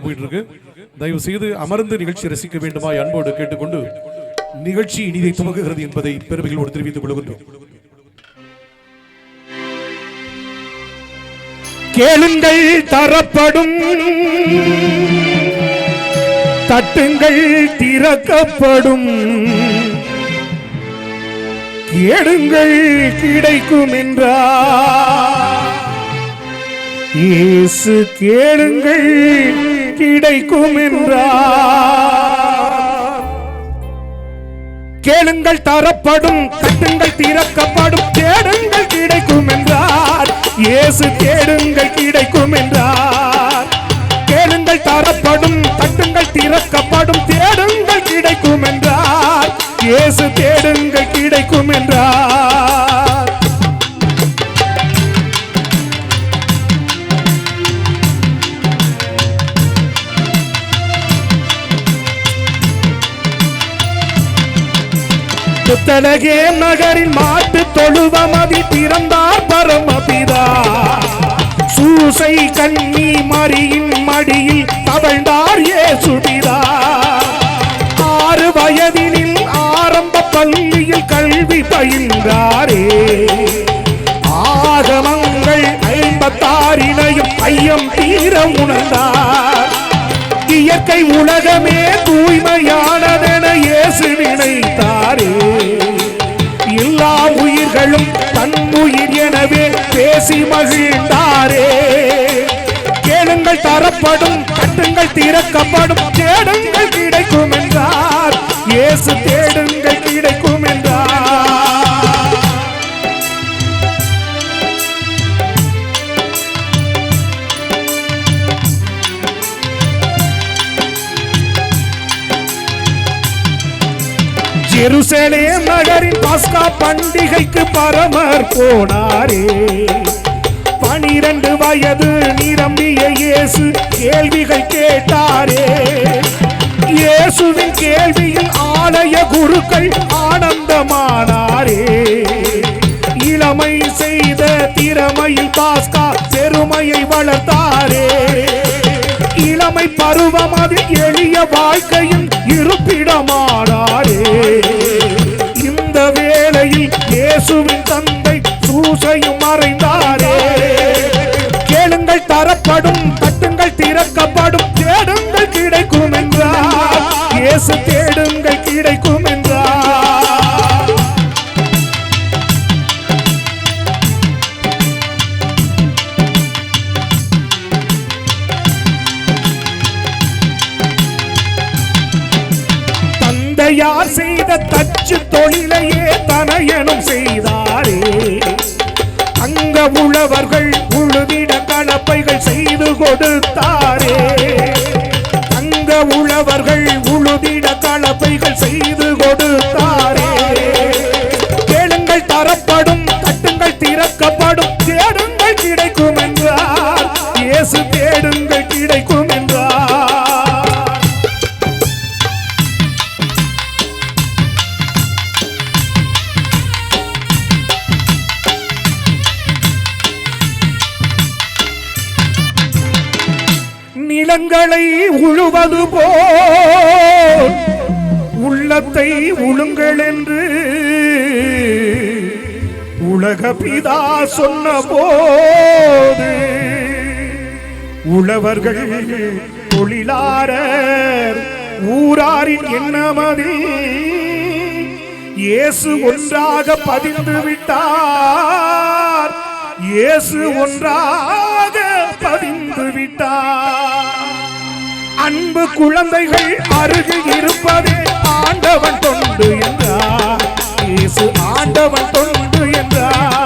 போயிட்டு இருக்கு. தயவு செய்து அமர்ந்து நிகழ்ச்சி ரசிக்க வேண்டுமா அன்போடு கேட்டுக்கொண்டு நிகழ்ச்சி இனிதை துவங்குகிறது என்பதை பெருமைகளோடு தெரிவித்துக் கொள்கின்றோம். கேளுங்கள் தரப்படும், தட்டுங்கள் திறக்கப்படும், கேளுங்கள் கிடைக்கும் என்றார் இயேசு. கேளுங்கள் கிடைக்கும் என்றார். கேளுங்கள் தரப்படும், தட்டுங்கள் திறக்கப்படும், கேளுங்கள் கிடைக்கும் என்றார் இயேசு. கேளுங்கள் கிடைக்கும் என்றார். கேளுங்கள் தரப்படும், தட்டுங்கள் திறக்கப்படும், தேடுங்கள் கிடைக்கும் என்றார் இயேசு. தேடுங்கள் கிடைக்கும் என்றார். பெத்லகேம் நகரின் மாட்டு தொழுவமதில் பிறந்தார் பரமபிதா. சூசை கன்னி மரியின் மடியில் தவழ்ந்தார் இயேசுபிதா. 6 வயதினில் ஆரம்ப பள்ளியில் கல்வி பயின்றாரே. ஆகமங்கள் 56 ஐயம் தீர உணர்ந்தார். இயற்கை உலகமே தூய்மையானதென இயேசு நினைத்தாரே. எல்லா உயிர்களும் தன் உயிர் எனவே பேசி மகிழ்ந்தாரே. கேளுங்கள் தரப்படும், தட்டுங்கள் திறக்கப்படும், தேடுங்கள் கிடைக்கும் என்றார் இயேசு. தேடுங்கள் கிடைக்கும் என்றார். ஜெருசலேம் நகரின் பாஸ்கா பண்டிகைக்கு பரமர் போனாரே. 12 வயது நிரம்பிய இயேசு கேள்விகள் கேட்டாரே. இயேசுவின் கேள்வியில் ஆலய குருக்கள் ஆனந்தமானாரே. இளமை செய்த திறமையில் பாஸ்கா பெருமையை வளர்த்தாரே. இளமை பருவம் அதில் எளிய வாழ்க்கையின் இருப்பிடமானாரே. இந்த வேளையில் இயேசுவின் தந்தை சூசையும் மறைந்தாரே. கேளுங்கள் தரப்படும், தட்டுங்கள் திறக்கப்படும், தேடுங்கள் கிடைக்கும் என்றார் இயேசு. தேடுங்கள் கிடைக்கும் என்றார். தந்தையார் செய்த தச்சு தொழிலையே தனையனும் செய்தாரே. அங்க உழவர்கள் உழுதிட கலப்பைகள் செய்து கொடுத்தாரே. அங்க உழவர்கள் உழுதிட கலப்பைகள் செய்து கொடுத்தாரே. கேளுங்கள் தரப்படும், தட்டுங்கள் திறக்கப்படும், தேடுங்கள் கிடைக்கும் என்றார் இயேசு. தேடுங்கள் கிடைக்கும் என்றார். நிலங்களை உழுவது போல் உள்ளத்தை உழுங்கள் என்று உலக பிதா சொன்ன போது உழவர்கள் தொழிலாளர் ஊராரின் எண்ணமதில் இயேசு ஒன்றாக பதிந்து விட்டார். இயேசு ஒன்றாக பதிந்து விட்டார். அன்பு குழந்தைகள் அருகில் இருப்பதே ஆண்டவன் தொண்டு என்றார் இயேசு. ஆண்டவன் தொண்டு என்றார்.